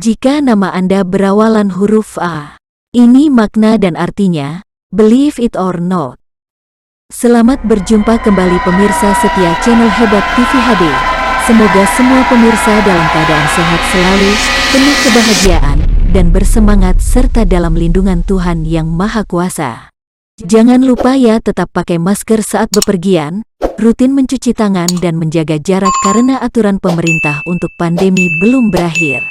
Jika nama Anda berawalan huruf A, ini makna dan artinya, believe it or not. Selamat berjumpa kembali pemirsa setia channel Hebat TV HD. Semoga semua pemirsa dalam keadaan sehat selalu, penuh kebahagiaan, dan bersemangat serta dalam lindungan Tuhan Yang Maha Kuasa. Jangan lupa ya tetap pakai masker saat bepergian, rutin mencuci tangan dan menjaga jarak karena aturan pemerintah untuk pandemi belum berakhir.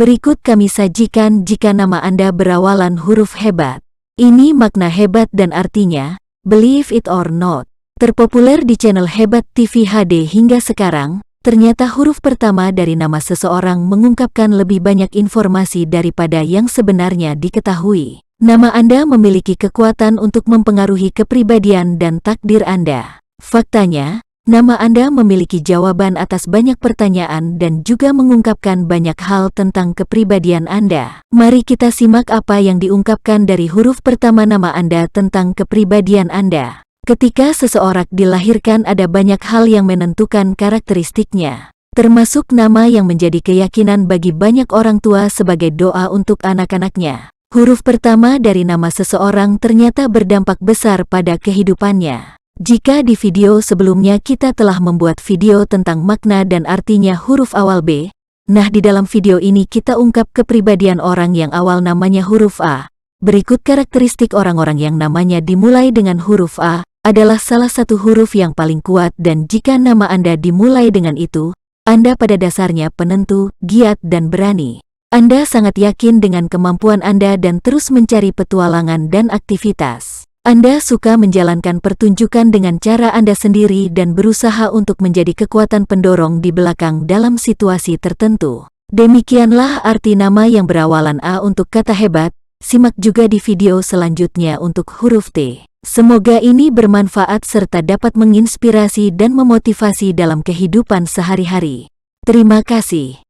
Berikut kami sajikan jika nama Anda berawalan huruf hebat. Ini makna hebat dan artinya, believe it or not. Terpopuler di channel Hebat TV HD hingga sekarang, ternyata huruf pertama dari nama seseorang mengungkapkan lebih banyak informasi daripada yang sebenarnya diketahui. Nama Anda memiliki kekuatan untuk mempengaruhi kepribadian dan takdir Anda. Faktanya, nama Anda memiliki jawaban atas banyak pertanyaan dan juga mengungkapkan banyak hal tentang kepribadian Anda. Mari kita simak apa yang diungkapkan dari huruf pertama nama Anda tentang kepribadian Anda. Ketika seseorang dilahirkan ada banyak hal yang menentukan karakteristiknya, termasuk nama yang menjadi keyakinan bagi banyak orang tua sebagai doa untuk anak-anaknya. Huruf pertama dari nama seseorang ternyata berdampak besar pada kehidupannya. Jika di video sebelumnya kita telah membuat video tentang makna dan artinya huruf awal B, nah di dalam video ini kita ungkap kepribadian orang yang awal namanya huruf A. Berikut karakteristik orang-orang yang namanya dimulai dengan huruf A, adalah salah satu huruf yang paling kuat dan jika nama Anda dimulai dengan itu, Anda pada dasarnya penentu, giat dan berani. Anda sangat yakin dengan kemampuan Anda dan terus mencari petualangan dan aktivitas. Anda suka menjalankan pertunjukan dengan cara Anda sendiri dan berusaha untuk menjadi kekuatan pendorong di belakang dalam situasi tertentu. Demikianlah arti nama yang berawalan A untuk kata hebat. Simak juga di video selanjutnya untuk huruf T. Semoga ini bermanfaat serta dapat menginspirasi dan memotivasi dalam kehidupan sehari-hari. Terima kasih.